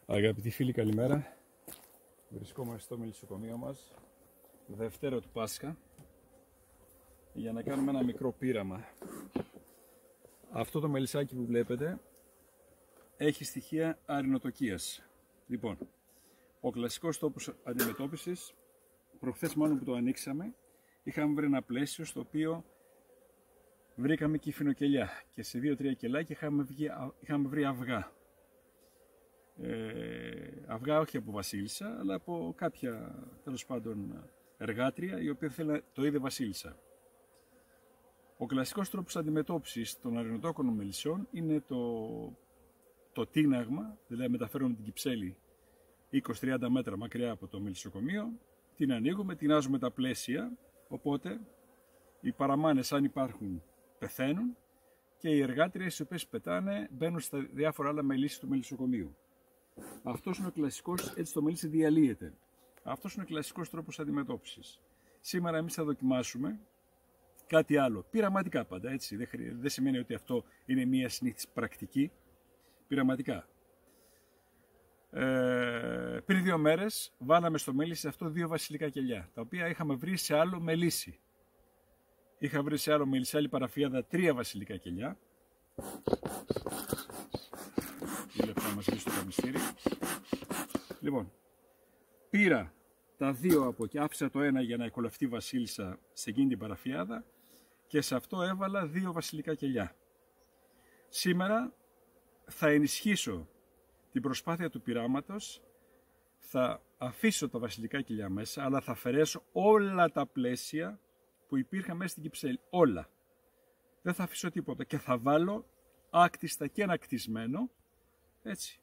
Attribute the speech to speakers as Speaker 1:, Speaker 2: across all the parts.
Speaker 1: Αγαπητοί φίλοι, καλημέρα. Βρισκόμαστε στο μελισσοκομείο μας, Δευτέρα του Πάσχα, για να κάνουμε ένα μικρό πείραμα. Αυτό το μελισσάκι που βλέπετε έχει στοιχεία αρινοτοκίας. Λοιπόν, ο κλασικός τόπος αντιμετώπισης, προχθές μάλλον που το ανοίξαμε, είχαμε βρει ένα πλαίσιο στο οποίο βρήκαμε κυφινοκελιά και σε 2-3 κελάκια είχαμε βρει αυγά. Αυγά όχι από βασίλισσα, αλλά από κάποια τέλος πάντων εργάτρια η οποία θέλει το είδε βασίλισσα. Ο κλασικός τρόπος αντιμετώπισης των αρινοτόκονων μελισσών είναι το τίναγμα, δηλαδή μεταφέρουμε την κυψέλη 20-30 μέτρα μακριά από το μελισσοκομείο, την ανοίγουμε, τεινάζουμε τα πλαίσια, οπότε οι παραμάνες, αν υπάρχουν, πεθαίνουν και οι εργάτριες οι οποίες πετάνε μπαίνουν στα διάφορα άλλα μελίσια του μελισσοκομείου. Αυτός είναι ο κλασικός, έτσι το μελίσι διαλύεται. Αυτός είναι ο κλασικός τρόπος αντιμετώπισης. Σήμερα εμείς θα δοκιμάσουμε κάτι άλλο, πειραματικά πάντα, έτσι, δεν σημαίνει ότι αυτό είναι μια συνήθις πρακτική, πειραματικά. Πριν 2 μέρες βάλαμε στο μέλισσι αυτό 2 βασιλικά κελιά, τα οποία είχαμε βρει σε άλλο μελίσι. Είχα βρει σε άλλο μελισσί, άλλη παραφιάδα, 3 βασιλικά κελιά. Λεπτά μας λύσει το καμιστήρι. Λοιπόν, πήρα τα 2 από εκεί, άφησα το ένα για να εκολευτεί βασίλισσα σε εκείνη την παραφιάδα και σε αυτό έβαλα 2 βασιλικά κελιά. Σήμερα θα ενισχύσω την προσπάθεια του πειράματος, θα αφήσω τα βασιλικά κελιά μέσα, αλλά θα αφαιρέσω όλα τα πλαίσια που υπήρχαν μέσα στην κυψέλη. Όλα. Δεν θα αφήσω τίποτα και θα βάλω άκτιστα και ανακτισμένο, έτσι,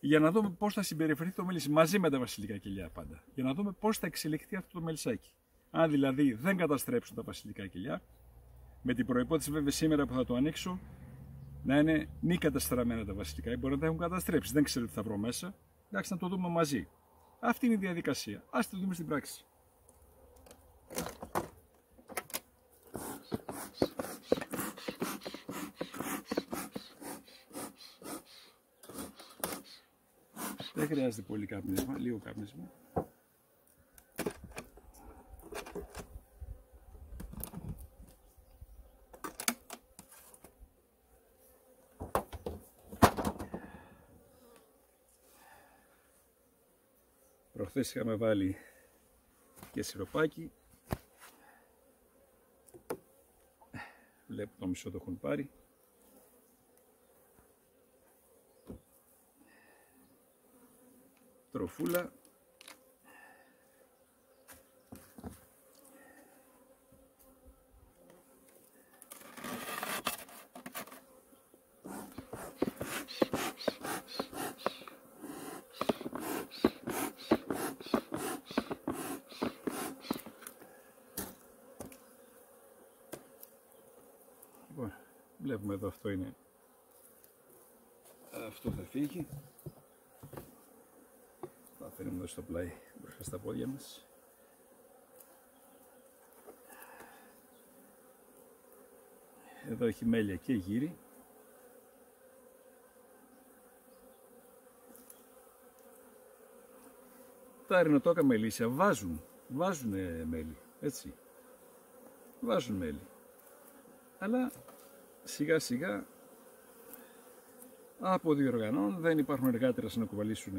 Speaker 1: για να δούμε πώς θα συμπεριφερθεί το μέλισσι μαζί με τα βασιλικά κελιά πάντα. Για να δούμε πώς θα εξελιχθεί αυτό το μελισσάκι. Αν δηλαδή δεν καταστρέψουν τα βασιλικά κελιά, με την προϋπόθεση βέβαια σήμερα που θα το ανοίξω να είναι μη καταστραμμένα τα βασιλικά, μπορεί να τα έχουν καταστρέψει, δεν ξέρω τι θα βρω μέσα. Εντάξει, να το δούμε μαζί. Αυτή είναι η διαδικασία. Ας το δούμε στην πράξη. Δεν χρειάζεται πολύ κάπνισμα, λίγο κάπνισμα. Προχθές είχαμε βάλει και σιροπάκι. Βλέπω το μισό το έχουν πάρει. Τροφούλα. Λοιπόν, βλέπουμε εδώ, αυτό είναι. Αυτό θα φύγει. Θα φέρουμε εδώ στο πλάι μπροστά στα πόδια μας. Εδώ έχει μέλια και γύρι. Τα αρινοτόκα μελίσια βάζουν μέλι, έτσι. Βάζουν μέλι. Αλλά σιγά σιγά αποδιοργανώνουν, δεν υπάρχουν εργάτες να κουβαλήσουν,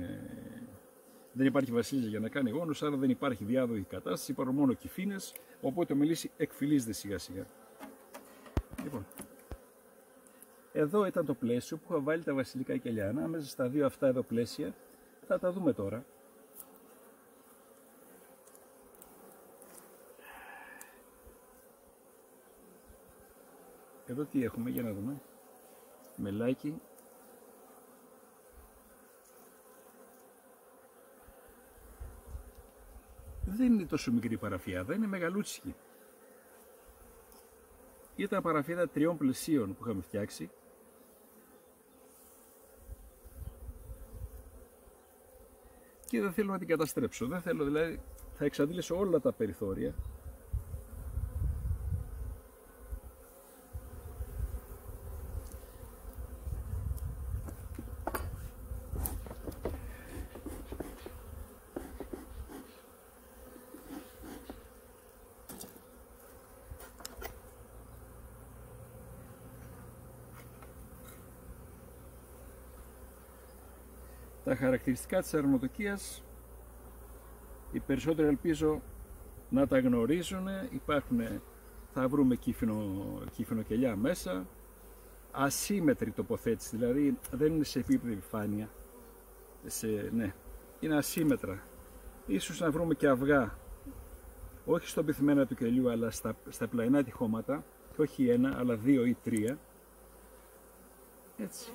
Speaker 1: δεν υπάρχει βασίλισσα για να κάνει γόνους, άρα δεν υπάρχει διάδοχη κατάσταση, υπάρχουν μόνο κυφίνες, οπότε το μελίσι εκφυλίζεται σιγά σιγά. Λοιπόν, εδώ ήταν το πλαίσιο που είχα βάλει τα βασιλικά κελιά. Ανάμεσα στα 2 αυτά εδώ πλαίσια θα τα δούμε τώρα. Εδώ τι έχουμε, για να δούμε. Μελάκι. Δεν είναι τόσο μικρή παραφιάδα, είναι μεγαλούτσικη. Ήταν παραφιάδα 3 πλαισίων που είχαμε φτιάξει. και δεν θέλω να την καταστρέψω. Δεν θέλω, δηλαδή θα εξαντλήσω όλα τα περιθώρια. Τα χαρακτηριστικά της αρματοκίας, οι περισσότεροι ελπίζω να τα γνωρίζουν. Θα βρούμε κύφινο-κελιά μέσα, ασύμμετρη τοποθέτηση, δηλαδή δεν είναι σε επίπεδη επιφάνεια, ναι, είναι ασύμμετρα. Ίσως να βρούμε και αυγά, όχι στον πυθμένα του κελιού, αλλά στα πλαϊνά τυχώματα, και όχι ένα, αλλά 2 ή 3, έτσι.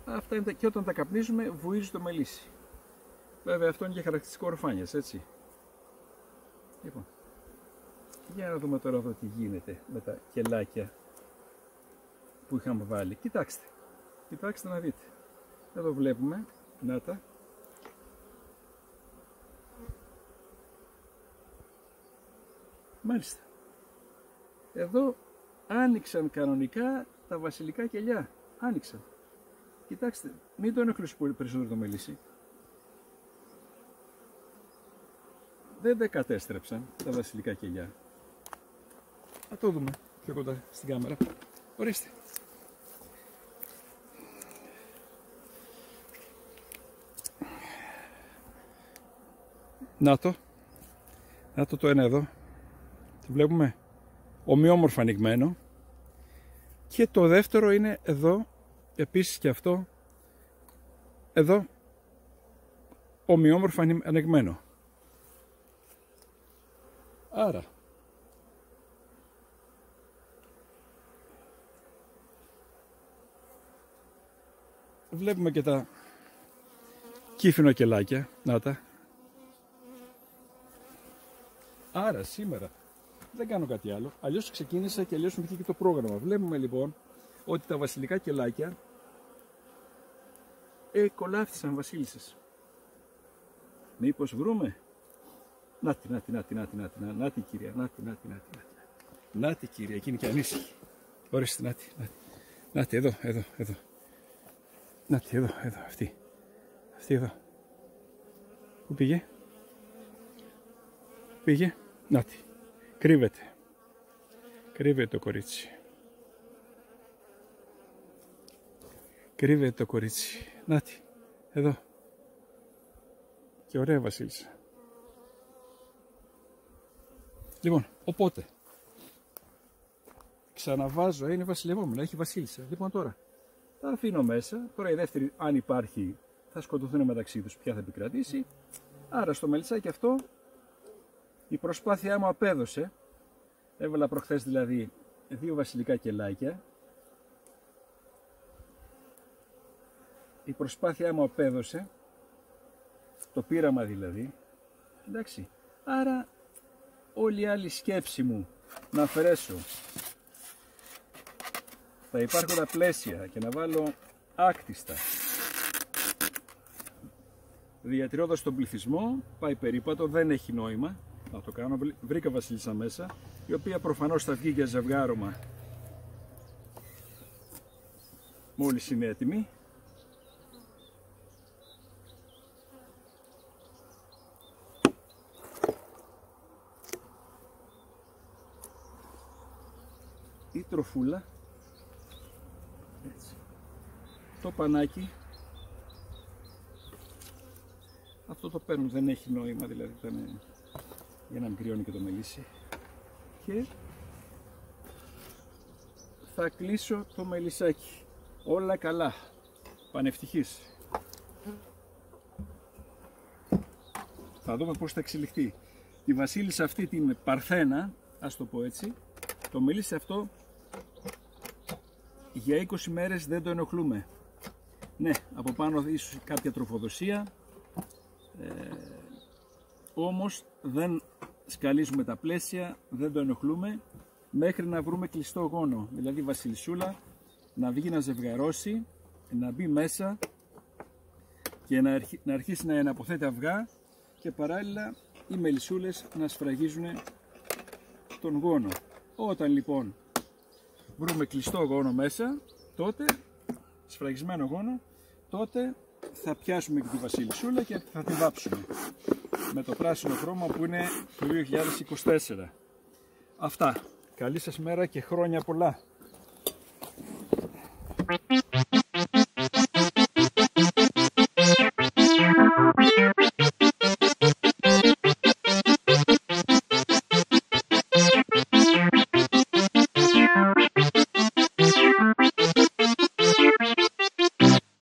Speaker 1: Αυτά είναι, και όταν τα καπνίζουμε βουίζει το μελίσι. Βέβαια αυτό είναι και χαρακτηριστικό ορφάνιας, έτσι. Λοιπόν, για να δούμε τώρα εδώ τι γίνεται με τα κελάκια που είχαμε βάλει. Κοιτάξτε να δείτε. Εδώ βλέπουμε, να τα. Μάλιστα. Εδώ άνοιξαν κανονικά τα βασιλικά κελιά. Άνοιξαν. Κοιτάξτε, μην το ενοχλήσει πολύ περισσότερο το μελίσι. Δεν τα κατέστρεψαν τα βασιλικά κελιά. Θα το δούμε πιο κοντά στην κάμερα. Ορίστε. Να το ένα εδώ. Το βλέπουμε ομοιόμορφα ανοιγμένο. Και το δεύτερο είναι εδώ. Επίσης και αυτό εδώ ομοιόμορφα ανοιγμένο. Άρα βλέπουμε και τα κύφινο κελάκια, να τα. Άρα σήμερα δεν κάνω κάτι άλλο, αλλιώς ξεκίνησα και αλλιώς μου βγήκε και το πρόγραμμα. Βλέπουμε λοιπόν ότι τα βασιλικά κελάκια κολάφτησαν βασίλισσες. Μήπως βρούμε? Νάτι κυρία, νάτι κυρία, εκείνη και ανήσυχη. Ορίστε, νάτι, εδώ. Νάτι, εδώ, αυτή εδώ. Πού πήγε? Νάτι, κρύβεται το κορίτσι. Κρύβεται το κορίτσι. Νάτι, εδώ. Και ωραία βασίλισσα. Λοιπόν, οπότε ξαναβάζω, είναι βασιλευόμενο, έχει βασίλισσα. Λοιπόν τώρα, τα αφήνω μέσα. Τώρα η δεύτερη, αν υπάρχει, θα σκοτωθούν μεταξύ τους, ποια θα επικρατήσει. Άρα στο μελισσάκι αυτό η προσπάθειά μου απέδωσε. Έβαλα προχθές δηλαδή 2 βασιλικά κελάκια. Η προσπάθειά μου απέδωσε, το πείραμα δηλαδή, εντάξει. Άρα όλη η άλλη σκέψη μου να αφαιρέσω τα υπάρχοντα πλαίσια και να βάλω άκτιστα, διατηρώντας τον πληθυσμό, πάει περίπατο, δεν έχει νόημα να το κάνω. Βρήκα βασίλισσα μέσα, η οποία προφανώς θα βγει για ζευγάρωμα μόλις είναι έτοιμη. Η τροφούλα, έτσι. Το πανάκι, αυτό το παίρνω, δεν έχει νόημα, δηλαδή ήταν για να μην κρυώνει και το μελίσι, και θα κλείσω το μελισσάκι. Όλα καλά, πανευτυχής. Θα δούμε πώς θα εξελιχθεί. Τη βασίλισσα αυτή την Παρθένα, ας το πω έτσι, το μελίσι αυτό για 20 μέρες δεν το ενοχλούμε. Ναι, από πάνω ίσως κάποια τροφοδοσία, όμως δεν σκαλίζουμε τα πλαίσια, δεν το ενοχλούμε μέχρι να βρούμε κλειστό γόνο. Δηλαδή η βασιλισσούλα να βγει να ζευγαρώσει, να μπει μέσα, και να αρχίσει να εναποθέτει αυγά και παράλληλα οι μελισσούλες να σφραγίζουν τον γόνο. Όταν λοιπόν βρούμε κλειστό γόνο μέσα, τότε, σφραγισμένο γόνο, τότε θα πιάσουμε και τη βασιλισσούλα και θα τη βάψουμε με το πράσινο χρώμα που είναι το 2024. Αυτά. Καλή σας μέρα και χρόνια πολλά.